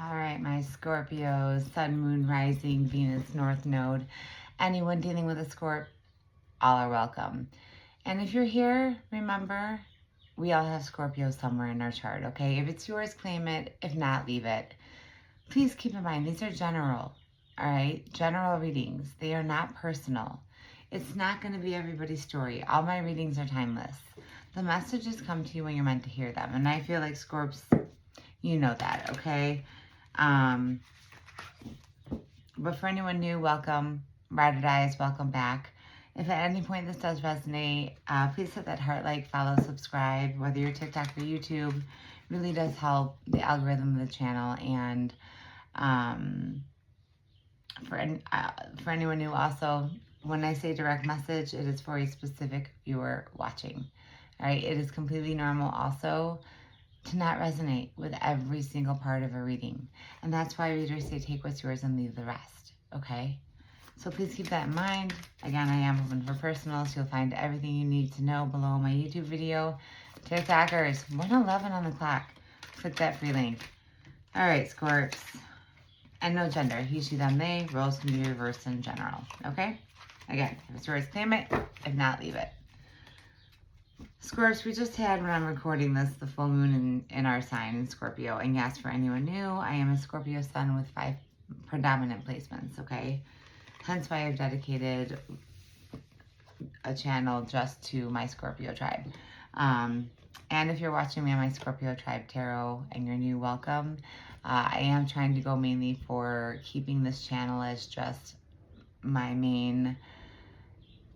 All right, my Scorpios, Sun, Moon, Rising, Venus, North Node. Anyone dealing with a Scorp, all are welcome. And if you're here, remember, we all have Scorpio somewhere in our chart, okay? If it's yours, claim it. If not, leave it. Please keep in mind, these are general, all right? General readings. They are not personal. It's not going to be everybody's story. All my readings are timeless. The messages come to you when you're meant to hear them. And I feel like Scorps, you know that, okay? But for anyone new, welcome. Ride Eyes, welcome back. If at any point this does resonate, please hit that heart, like, follow, subscribe, whether you're TikTok or YouTube. It really does help the algorithm of the channel. And for anyone new also, when I say direct message, it is for a specific viewer watching. All right, it is completely normal also to not resonate with every single part of a reading. And that's why readers say take what's yours and leave the rest, okay? So please keep that in mind. Again, I am open for personals. You'll find everything you need to know below my YouTube video. TikTokers, 1:11 on the clock. Click that free link. All right, Scorps. And no gender. He, she, them, they. Roles can be reversed in general, okay? Again, if it's yours, claim it. If not, leave it. Scorps, we just had, when I'm recording this, the full moon in our sign in Scorpio. And yes, for anyone new, I am a Scorpio sun with 5 predominant placements, okay? Hence why I've dedicated a channel just to my Scorpio tribe. And if you're watching me on my Scorpio tribe tarot and you're new, welcome. I am trying to go mainly for keeping this channel as just my main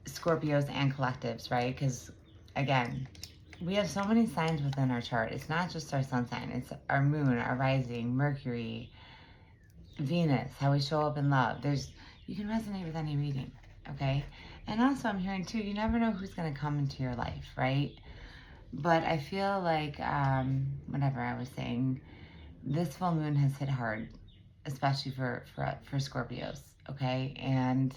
Scorpios and collectives, right? Because again, we have so many signs within our chart. It's not just our sun sign. It's our moon, our rising, Mercury, Venus, how we show up in love. You can resonate with any reading, okay? And also I'm hearing too, you never know who's going to come into your life, right? But I feel like, whatever I was saying, this full moon has hit hard, especially for Scorpios, okay? And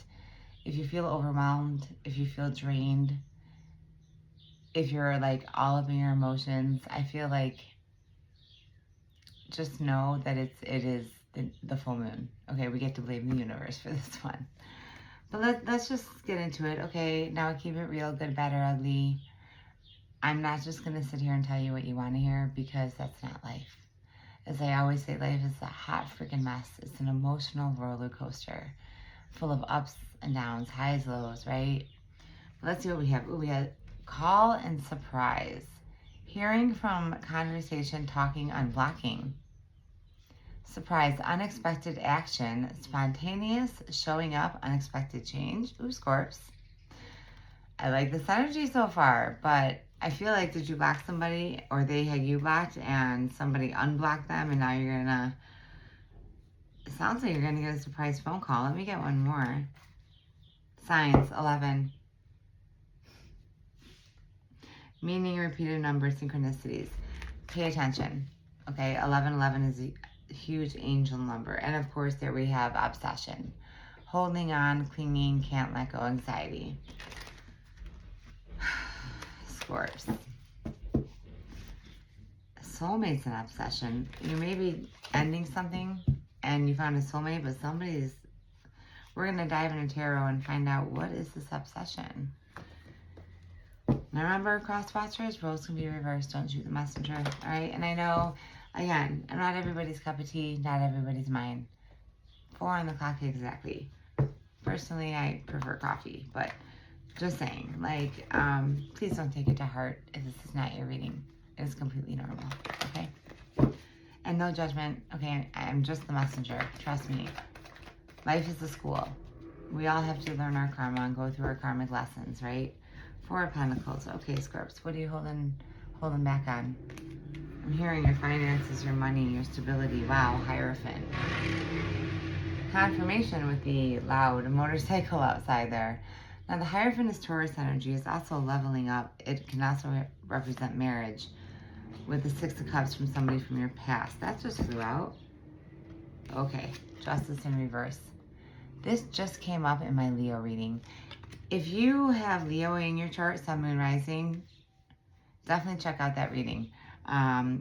if you feel overwhelmed, if you feel drained, if you're like all up in your emotions, I feel like just know that it is the full moon. Okay, we get to blame the universe for this one. But let's just get into it. Okay, now keep it real, good, bad, or ugly. I'm not just going to sit here and tell you what you want to hear, because that's not life. As I always say, life is a hot freaking mess. It's an emotional roller coaster full of ups and downs, highs, lows, right? Let's see what we have. Ooh, we have call and surprise. Hearing from conversation, talking, unblocking. Surprise, unexpected action. Spontaneous, showing up, unexpected change. Ooh, Scorps. I like this energy so far, but I feel like, did you block somebody, or they had you blocked and somebody unblocked them, and now you're gonna, it sounds like you're gonna get a surprise phone call. Let me get one more. Signs, 11. Meaning repeated numbers, synchronicities. Pay attention, okay? 1111 is a huge angel number. And of course, there we have obsession. Holding on, clinging, can't let go, anxiety. Scorps. Soulmate's an obsession. You may be ending something and you found a soulmate, but we're going to dive into tarot and find out, what is this obsession? Now remember, cross watchers, roles can be reversed. Don't shoot the messenger, all right? And I know, again, I'm not everybody's cup of tea, not everybody's mine. 4 on the clock exactly. Personally, I prefer coffee, but just saying, like, please don't take it to heart if this is not your reading. It is completely normal, okay? And no judgment, okay? I'm just the messenger, trust me. Life is a school. We all have to learn our karma and go through our karmic lessons, right? 4 of Pentacles. Okay, Scorps, what are you holding back on? I'm hearing your finances, your money, your stability. Wow, Hierophant. Confirmation with the loud motorcycle outside there. Now, the Hierophant is Taurus energy. It's also leveling up. It can also represent marriage with the 6 of Cups from somebody from your past. That just flew out. Okay, Justice in reverse. This just came up in my Leo reading. If you have Leo in your chart, Sun, Moon, Rising, definitely check out that reading.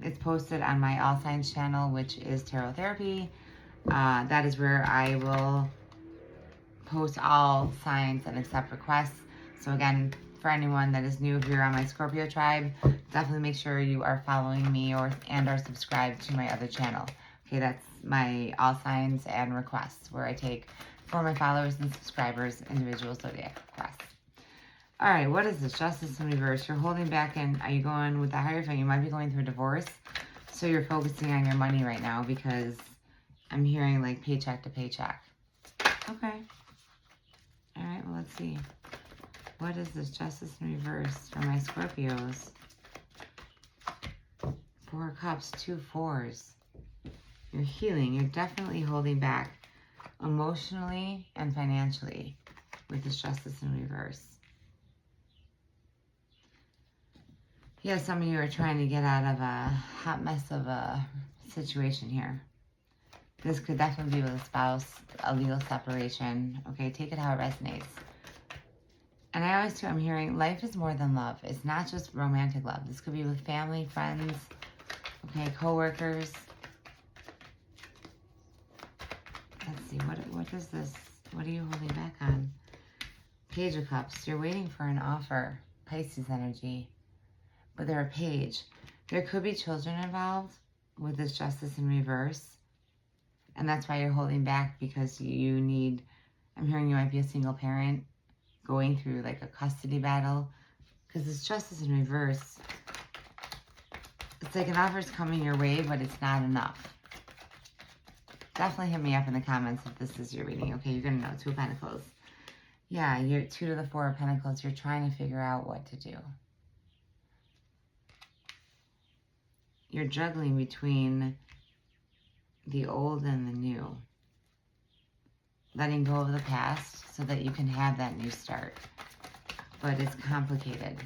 It's posted on my All Signs channel, which is Tarot Therapy. That is where I will post all signs and accept requests. So again, for anyone that is new, if you're on my Scorpio tribe, definitely make sure you are following me or subscribed to my other channel. Okay, that's my All Signs and requests, where I take for my followers and subscribers individual zodiac requests. All right, what is this? Justice in reverse. You're holding back, and are you going with the Hierophant? You might be going through a divorce, so you're focusing on your money right now, because I'm hearing like paycheck to paycheck. Okay. All right, well, let's see. What is this? Justice in reverse for my Scorpios. 4 cups, 2 fours. You're healing. You're definitely holding back emotionally and financially with this justice in reverse. Yeah, some of you are trying to get out of a hot mess of a situation here. This could definitely be with a spouse, a legal separation. Okay, take it how it resonates. And I always, too, I'm hearing life is more than love. It's not just romantic love. This could be with family, friends, okay, co-workers. Let's see, what is this? What are you holding back on? Page of Cups. You're waiting for an offer. Pisces energy. But they're a page. There could be children involved with this justice in reverse. And that's why you're holding back, because you need, I'm hearing you might be a single parent going through like a custody battle. Because this justice in reverse, it's like an offer's coming your way, but it's not enough. Definitely hit me up in the comments if this is your reading. Okay, you're going to know. 2 of Pentacles. Yeah, you're 2 to the 4 of Pentacles. You're trying to figure out what to do. You're juggling between the old and the new. Letting go of the past so that you can have that new start. But it's complicated.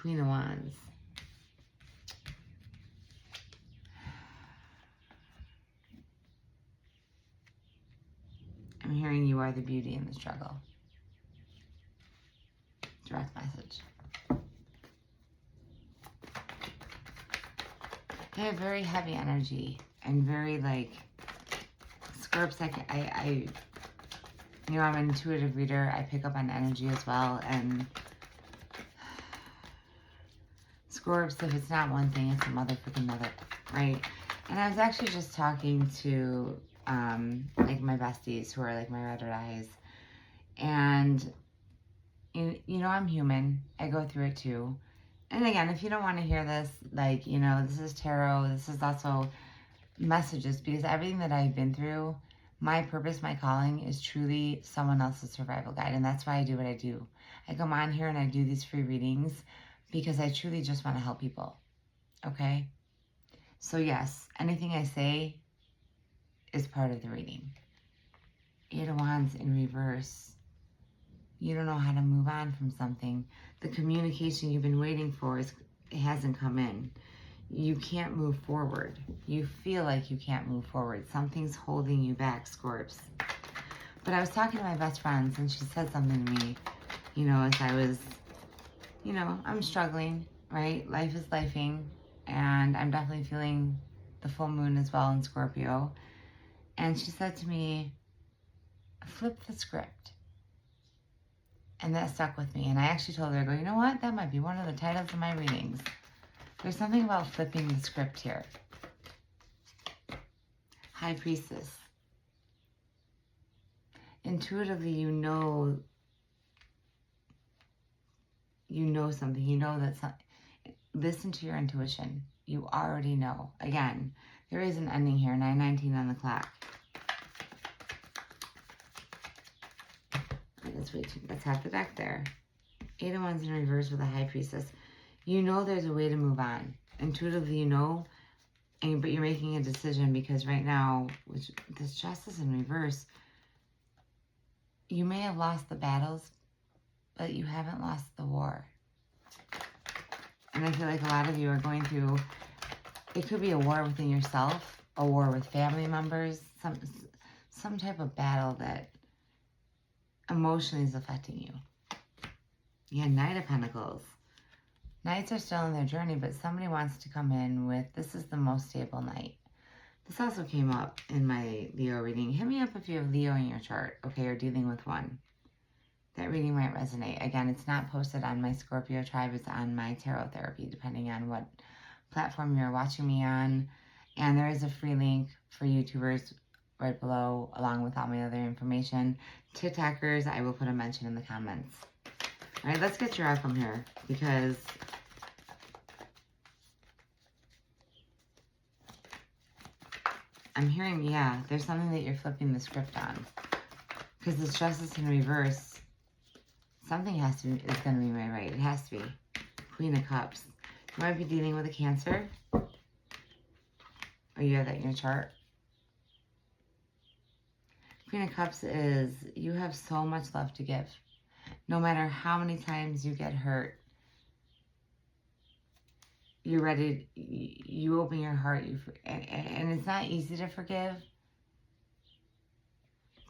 Queen of Wands. I'm hearing you are the beauty in the struggle. Direct message. They have very heavy energy and very like Scorps. I you know, I'm an intuitive reader. I pick up on energy as well. And Scorps, if it's not one thing, it's some other freaking another, right? And I was actually just talking to like my besties who are like my ride or dies, and you know, I'm human. I go through it too. And again, if you don't want to hear this, like, you know, this is tarot. This is also messages, because everything that I've been through, my purpose, my calling is truly someone else's survival guide. And that's why I do what I do. I come on here and I do these free readings because I truly just want to help people. Okay? So yes, anything I say is part of the reading. 8 of Wands in reverse. You don't know how to move on from something. The communication you've been waiting for it hasn't come in. You can't move forward. You feel like you can't move forward. Something's holding you back, Scorps. But I was talking to my best friends, and she said something to me, you know, as I was, you know, I'm struggling, right? Life is lifing, and I'm definitely feeling the full moon as well in Scorpio. And she said to me, flip the script. And that stuck with me. And I actually told her, I go, you know what? That might be one of the titles of my readings. There's something about flipping the script here. High Priestess. Intuitively, you know something. You know that listen to your intuition. You already know. Again, there is an ending here. 9:19 on the clock. Let's have the deck there. 8 of Wands in reverse with a High Priestess. You know there's a way to move on. Intuitively, you know, but you're making a decision, because right now, with this Justice in reverse, you may have lost the battles, but you haven't lost the war. And I feel like a lot of you are going through, it could be a war within yourself, a war with family members, some type of battle that emotionally is affecting you. Yeah, Knight of Pentacles. Knights are still in their journey, but somebody wants to come in with, this is the most stable Knight. This also came up in my Leo reading. Hit me up if you have Leo in your chart, okay, or dealing with one. That reading might resonate. Again, it's not posted on my Scorpio tribe. It's on my tarot therapy, depending on what platform you're watching me on. And there is a free link for YouTubers right below, along with all my other information. TikTokers, I will put a mention in the comments. All right, let's get your outcome here, because I'm hearing, yeah, there's something that you're flipping the script on. Because this Justice in reverse, something is going to be right. It has to be. Queen of Cups. You might be dealing with a Cancer. Or you have that in your chart. Queen of Cups is, you have so much love to give. No matter how many times you get hurt, you're ready, you open your heart, and it's not easy to forgive.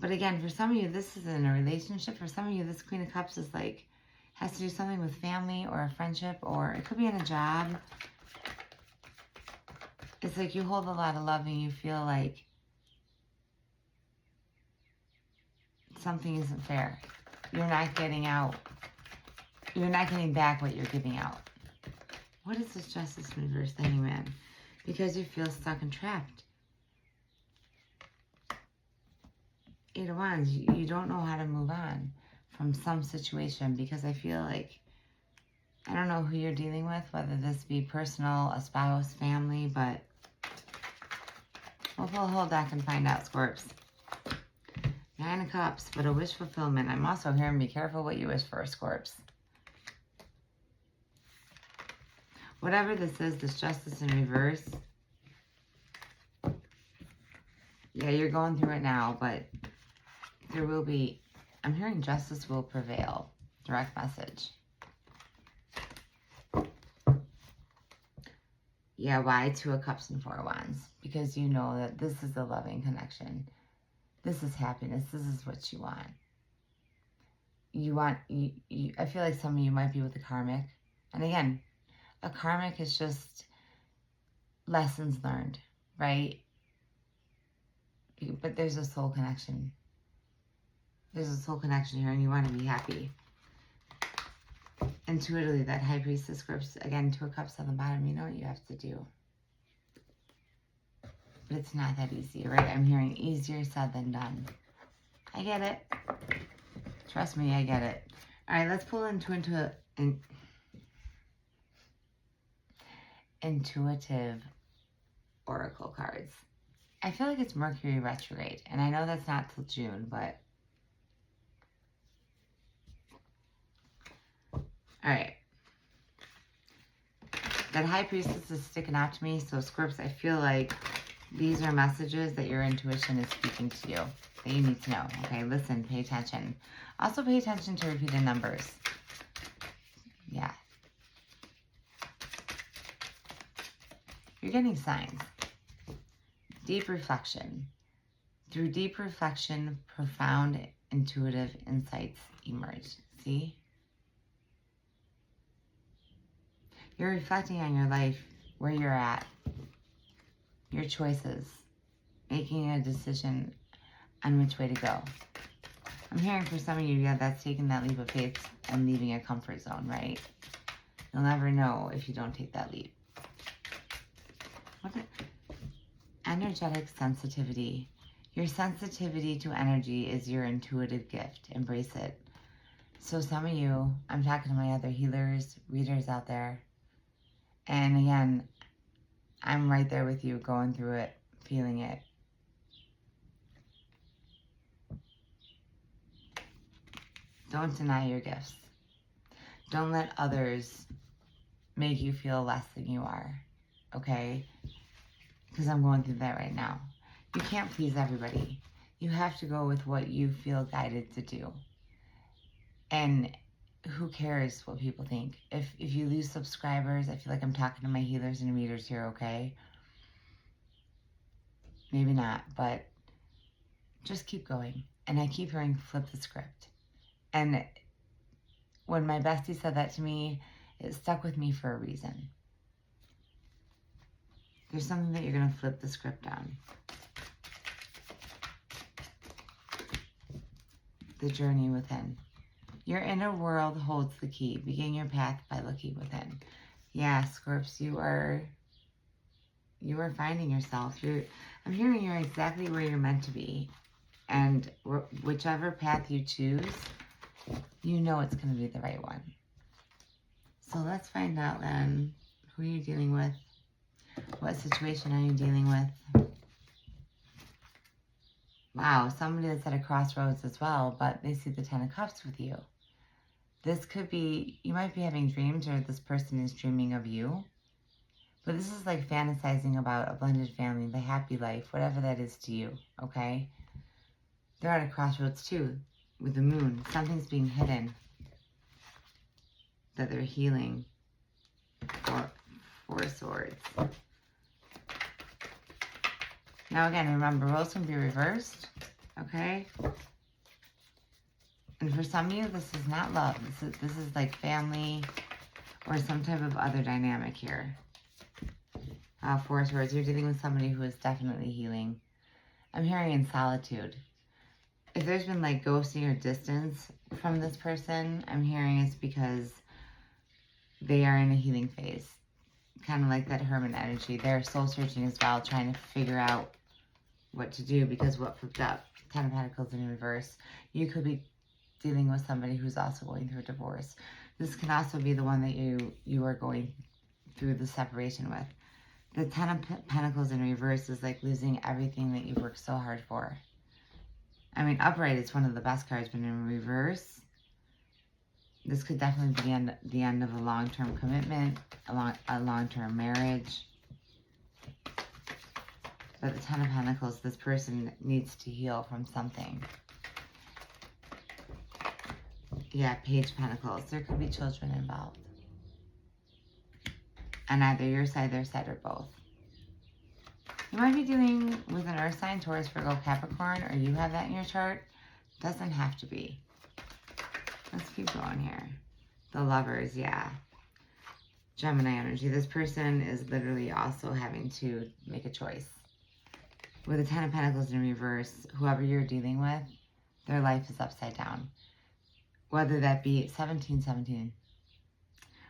But again, for some of you, this is in a relationship. For some of you, this Queen of Cups is like, has to do something with family or a friendship, or it could be in a job. It's like you hold a lot of love and you feel like something isn't fair. You're not getting out. You're not getting back what you're giving out. What is this Justice in reverse, the Hangman? Because you feel stuck and trapped. Eight of Wands, you don't know how to move on from some situation, because I feel like, I don't know who you're dealing with, whether this be personal, a spouse, family, but we'll pull a whole deck and find out, Scorps. Nine of Cups, but a wish fulfillment. I'm also hearing be careful what you wish for, Scorps. Whatever this is, this Justice in reverse, yeah, you're going through it now, but there will be, I'm hearing justice will prevail. Direct message. Yeah, why? Two of Cups and Four of Wands. Because you know that this is a loving connection. This is happiness. This is what you want. You want, I feel like some of you might be with a karmic. And again, a karmic is just lessons learned, right? But there's a soul connection. There's a soul connection here, and you want to be happy. Intuitively, that High Priestess scripts, again, Two of Cups on the bottom, you know what you have to do. But it's not that easy, right? I'm hearing easier said than done. I get it. Trust me, I get it. All right, let's pull intuitive oracle cards. I feel like it's Mercury retrograde, and I know that's not till June, but all right. That High Priestess is sticking out to me, so Scorps, I feel like these are messages that your intuition is speaking to you, that you need to know. Okay, listen, pay attention. Also pay attention to repeated numbers. Yeah. You're getting signs. Deep reflection. Through deep reflection, profound intuitive insights emerge. See? You're reflecting on your life, where you're at, your choices, making a decision on which way to go. I'm hearing for some of you, yeah, that's taking that leap of faith and leaving a comfort zone, right? You'll never know if you don't take that leap. Energetic sensitivity. Your sensitivity to energy is your intuitive gift. Embrace it. So some of you, I'm talking to my other healers, readers out there. And again, I'm right there with you, going through it, feeling it. Don't deny your gifts. Don't let others make you feel less than you are, okay? Because I'm going through that right now. You can't please everybody. You have to go with what you feel guided to do. And who cares what people think? If you lose subscribers, I feel like I'm talking to my healers and readers here, okay? Maybe not, but just keep going. And I keep hearing flip the script. And when my bestie said that to me, It stuck with me for a reason. There's something that you're going to flip the script on. The journey within. Your inner world holds the key. Begin your path by looking within. Yeah, Scorps, you are finding yourself. I'm hearing you're exactly where you're meant to be. And whichever path you choose, you know it's going to be the right one. So let's find out then, who are you dealing with? What situation are you dealing with? Wow, somebody that's at a crossroads as well, but they see the Ten of Cups with you. This could be, you might be having dreams, or this person is dreaming of you. But this is like fantasizing about a blended family, the happy life, whatever that is to you, okay? They're at a crossroads too, with the moon. Something's being hidden that they're healing. Four Swords. Now again, remember, roles can be reversed, okay? And for some of you, this is not love. This is like family or some type of other dynamic here. Four Swords, you're dealing with somebody who is definitely healing. I'm hearing in solitude. If there's been like ghosting or distance from this person, I'm hearing it's because they are in a healing phase. Kind of like that hermit energy. They're soul searching as well, trying to figure out what to do, because what flipped up, Ten of Pentacles in reverse. You could be dealing with somebody who's also going through a divorce. This can also be the one that you are going through the separation with. The Ten of Pentacles in reverse is like losing everything that you've worked so hard for. I mean, upright is one of the best cards, but in reverse, this could definitely be the end of a long-term commitment, a long-term marriage. But the Ten of Pentacles, this person needs to heal from something. Yeah, Page of Pentacles. There could be children involved. On either your side, their side, or both. You might be dealing with an earth sign, Taurus, Virgo, Capricorn, or you have that in your chart. Doesn't have to be. Let's keep going here. The Lovers, yeah. Gemini energy. This person is literally also having to make a choice. With the Ten of Pentacles in reverse, whoever you're dealing with, their life is upside down. Whether that be 1717.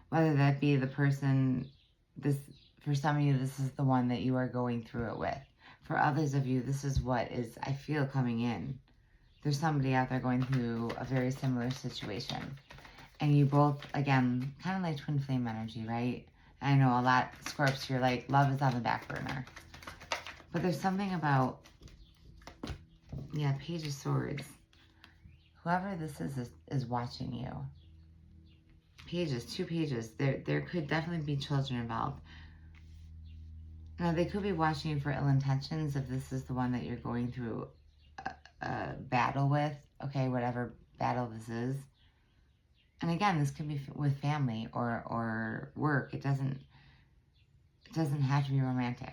Whether that be the person, for some of you, this is the one that you are going through it with. For others of you, this is what is, I feel, coming in. There's somebody out there going through a very similar situation. And you both, again, kind of like twin flame energy, right? I know a lot, Scorps, you're like, love is on the back burner. But there's something about, yeah, Page of Swords. Whoever this is watching you. Pages, 2 pages. There could definitely be children involved. Now, they could be watching you for ill intentions if this is the one that you're going through a battle with. Okay, whatever battle this is. And again, this could be with family or work. It doesn't have to be romantic.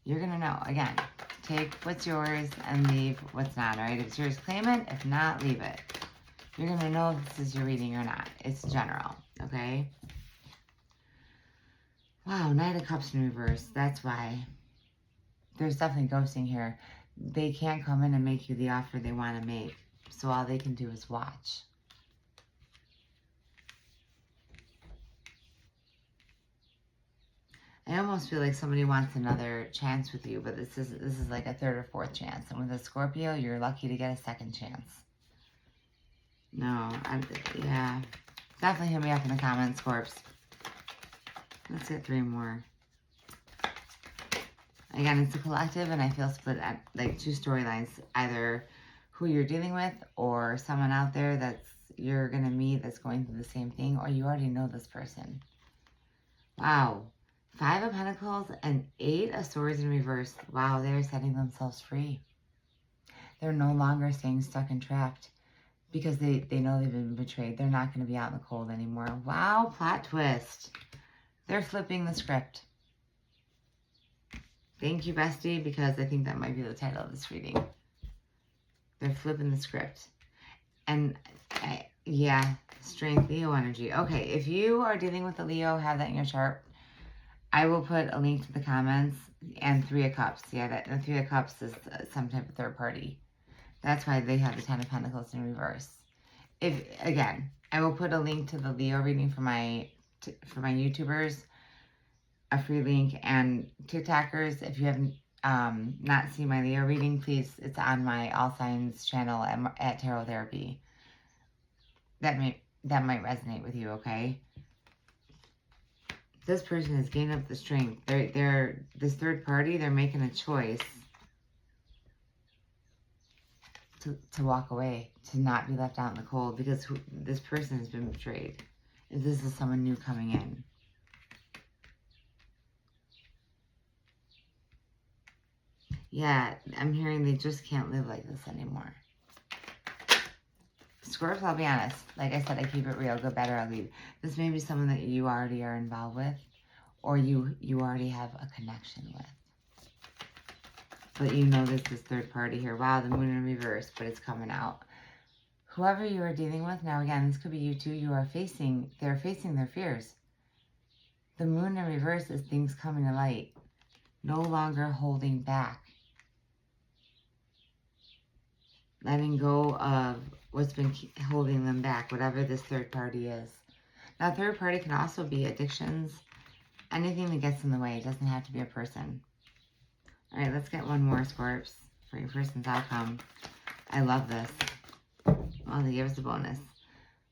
You're going to know. Again, take what's yours and leave what's not, all right? If it's yours, claim it. If not, leave it. You're going to know if this is your reading or not. It's general, okay? Wow, Knight of Cups in reverse. That's why. There's definitely ghosting here. They can't come in and make you the offer they want to make. So all they can do is watch. I almost feel like somebody wants another chance with you, but this is like a third or fourth chance. And with a Scorpio, you're lucky to get a second chance. No, yeah. Definitely hit me up in the comments, Scorps. Let's get 3 more. Again, it's a collective, and I feel split at like 2 storylines. Either who you're dealing with or someone out there you're going to meet that's going through the same thing, or you already know this person. Wow. 5 of Pentacles and 8 of Swords in reverse. Wow, they're setting themselves free. They're no longer staying stuck and trapped because they know they've been betrayed. They're not going to be out in the cold anymore. Wow, plot twist. They're flipping the script. Thank you, bestie, because I think that might be the title of this reading. They're flipping the script. And Yeah, strength, Leo energy. Okay, if you are dealing with a Leo, have that in your chart. I will put a link to the comments and Three of Cups. Yeah, that the Three of Cups is some type of third party. That's why they have the Ten of Pentacles in reverse. If again, I will put a link to the Leo reading for my YouTubers, a free link, and TikTokers. If you haven't not seen my Leo reading, please, it's on my All Signs channel at Tarot Therapy. That might resonate with you. Okay. This person has gained up the strength. They're this third party. They're making a choice to walk away, to not be left out in the cold, because this person has been betrayed. If this is someone new coming in. Yeah, I'm hearing they just can't live like this anymore. Scorps, I'll be honest. Like I said, I keep it real. Good, bad, or ugly. This may be someone that you already are involved with, or you already have a connection with. But you know there's this third party here. Wow, the moon in reverse, but it's coming out. Whoever you are dealing with, now again, this could be you too, they're facing their fears. The moon in reverse is things coming to light. No longer holding back. Letting go of what's been holding them back, whatever this third party is. Now, third party can also be addictions, anything that gets in the way. It doesn't have to be a person. All right, let's get one more, Scorps, for your person's outcome. I love this. Oh, they give us a bonus.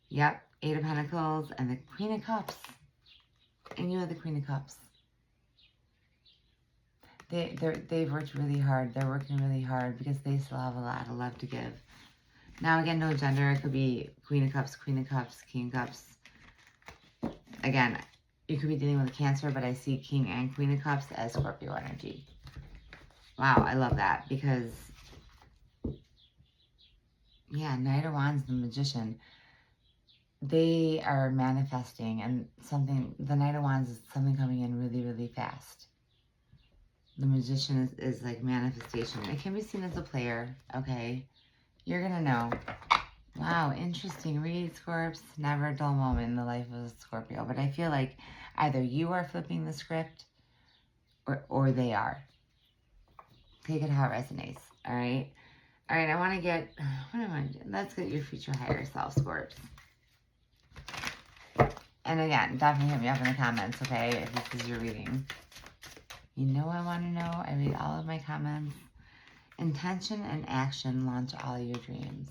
Yep, Eight of Pentacles and the Queen of Cups. And you have the Queen of Cups. They've worked really hard. They're working really hard because they still have a lot of love to give. Now, again, no gender. It could be Queen of Cups, King of Cups. Again, you could be dealing with a Cancer, but I see King and Queen of Cups as Scorpio energy. Wow, I love that because, yeah, Knight of Wands, the Magician. They are manifesting and something, the Knight of Wands is something coming in really, really fast. The Magician is like manifestation. It can be seen as a player, okay? You're going to know. Wow, interesting read, Scorps. Never a dull moment in the life of a Scorpio. But I feel like either you are flipping the script or they are. Take it how it resonates, all right? All right, I want to get, what do I want to do? Let's get your future higher self, Scorps. And again, definitely hit me up in the comments, okay, if this is your reading. You know I want to know. I read all of my comments. Intention and action launch all your dreams.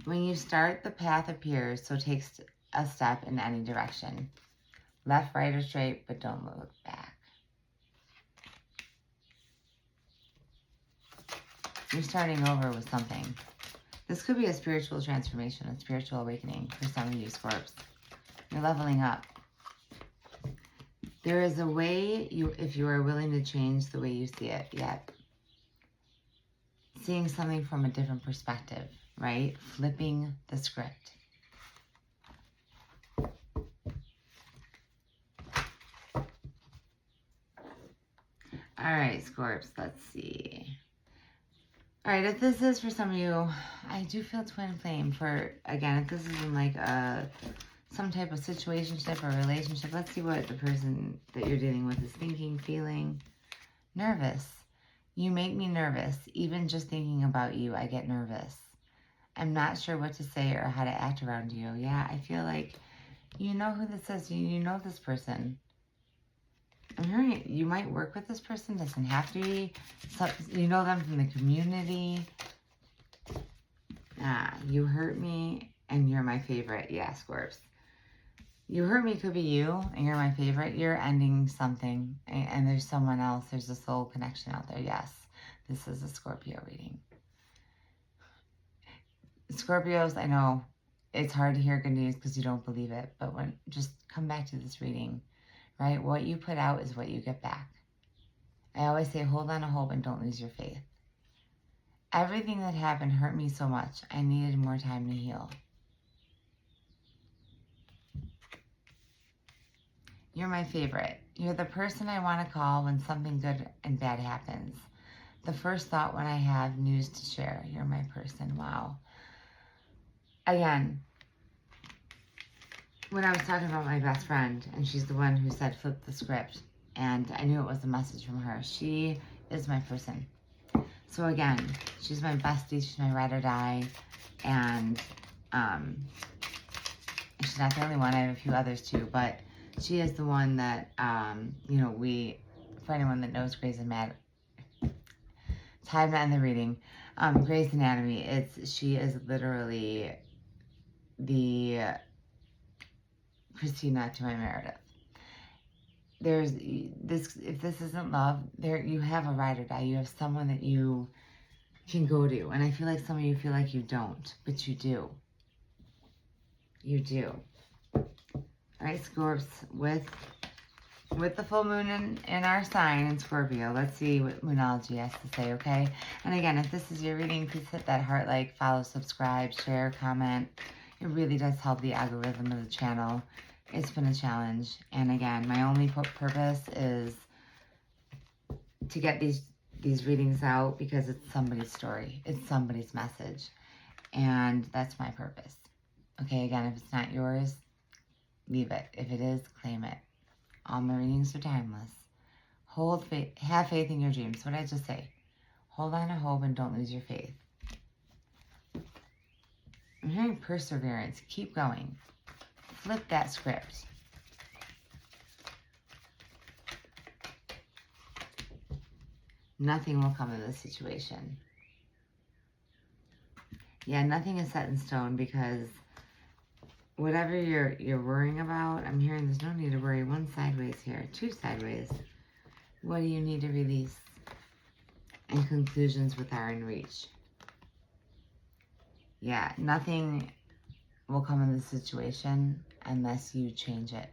When you start, the path appears, so take a step in any direction. Left, right, or straight, but don't look back. You're starting over with something. This could be a spiritual transformation, a spiritual awakening for some of you, Scorps. You're leveling up. There is a way, if you are willing to change the way you see it, yet seeing something from a different perspective, right? Flipping the script. All right, Scorps, let's see. All right, if this is for some of you, I do feel twin flame for, again, if this is in like some type of situationship or relationship, let's see what the person that you're dealing with is thinking, feeling. Nervous. You make me nervous. Even just thinking about you, I get nervous. I'm not sure what to say or how to act around you. Yeah, I feel like you know who this is. You know this person. I'm hearing you might work with this person. Doesn't have to be. You know them from the community. You hurt me and you're my favorite. Yeah, Scorps. You hurt me could be you and you're my favorite. You're ending something and there's someone else. There's a soul connection out there. Yes, this is a Scorpio reading. Scorpios, I know it's hard to hear good news because you don't believe it. But just come back to this reading. Right? What you put out is what you get back. I always say, hold on to hope and don't lose your faith. Everything that happened hurt me so much. I needed more time to heal. You're my favorite. You're the person I want to call when something good and bad happens. The first thought when I have news to share. You're my person. Wow. Again, when I was talking about my best friend, and she's the one who said flip the script, and I knew it was a message from her. She is my person. So again, she's my bestie. She's my ride or die. And she's not the only one. I have a few others too, but she is the one that, you know, for anyone that knows Grey's Anatomy, time to end the reading. Grey's Anatomy, she is literally the Christina to my Meredith. There's this, if this isn't love, you have a ride or die. You have someone that you can go to. And I feel like some of you feel like you don't, but you do. You do. All right, Scorps, with the full moon in our sign in Scorpio, let's see what Moonology has to say, okay? And again, if this is your reading, please hit that heart, like, follow, subscribe, share, comment. It really does help the algorithm of the channel. It's been a challenge. And again, my only purpose is to get these readings out because it's somebody's story. It's somebody's message. And that's my purpose. Okay, again, if it's not yours, leave it. If it is, claim it. All my readings are timeless. Hold faith, have faith in your dreams. What did I just say? Hold on to hope and don't lose your faith. I'm hearing perseverance. Keep going. Flip that script. Nothing will come of this situation. Yeah, nothing is set in stone because whatever you're worrying about, I'm hearing there's no need to worry. One sideways here, two sideways. What do you need to release? And conclusions with are in reach. Yeah, nothing will come in this situation unless you change it.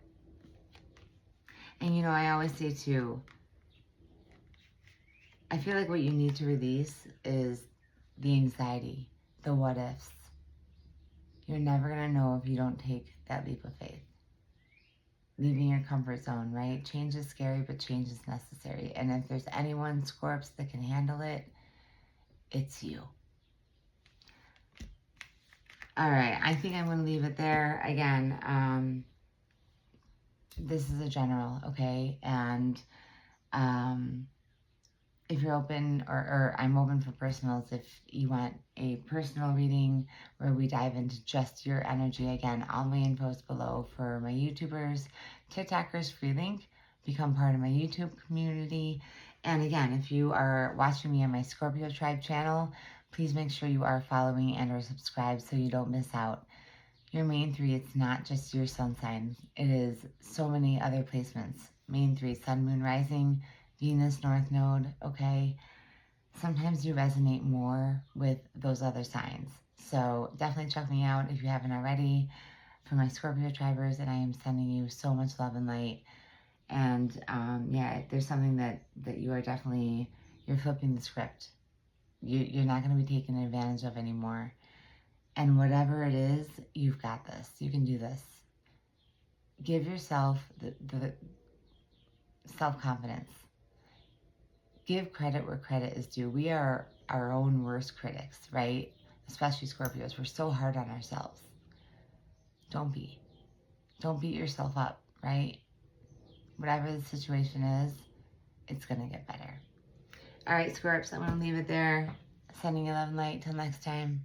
And you know, I always say too, I feel like what you need to release is the anxiety, the what ifs. You're never going to know if you don't take that leap of faith. Leaving your comfort zone, right? Change is scary, but change is necessary. And if there's anyone, Scorps, that can handle it, it's you. All right, I think I'm going to leave it there. Again, this is a general, okay? And if you're open, or I'm open for personals, if you want a personal reading where we dive into just your energy, again, all my info is below for my YouTubers, TikTokers, free link, become part of my YouTube community. And again, if you are watching me on my Scorpio Tribe channel, please make sure you are following and or subscribed so you don't miss out. Your main three, it's not just your sun sign. It is so many other placements. Main three, sun, moon, rising, Venus, North Node, okay? Sometimes you resonate more with those other signs. So definitely check me out if you haven't already for my Scorpio Tribers, and I am sending you so much love and light. And yeah, there's something that you are definitely, you're flipping the script. You're not going to be taken advantage of anymore. And whatever it is, you've got this. You can do this. Give yourself the self-confidence. Give credit where credit is due. We are our own worst critics, right? Especially Scorpios. We're so hard on ourselves. Don't be. Don't beat yourself up, right? Whatever the situation is, it's going to get better. All right, Scorps, I'm going to leave it there. Sending you love and light. Till next time.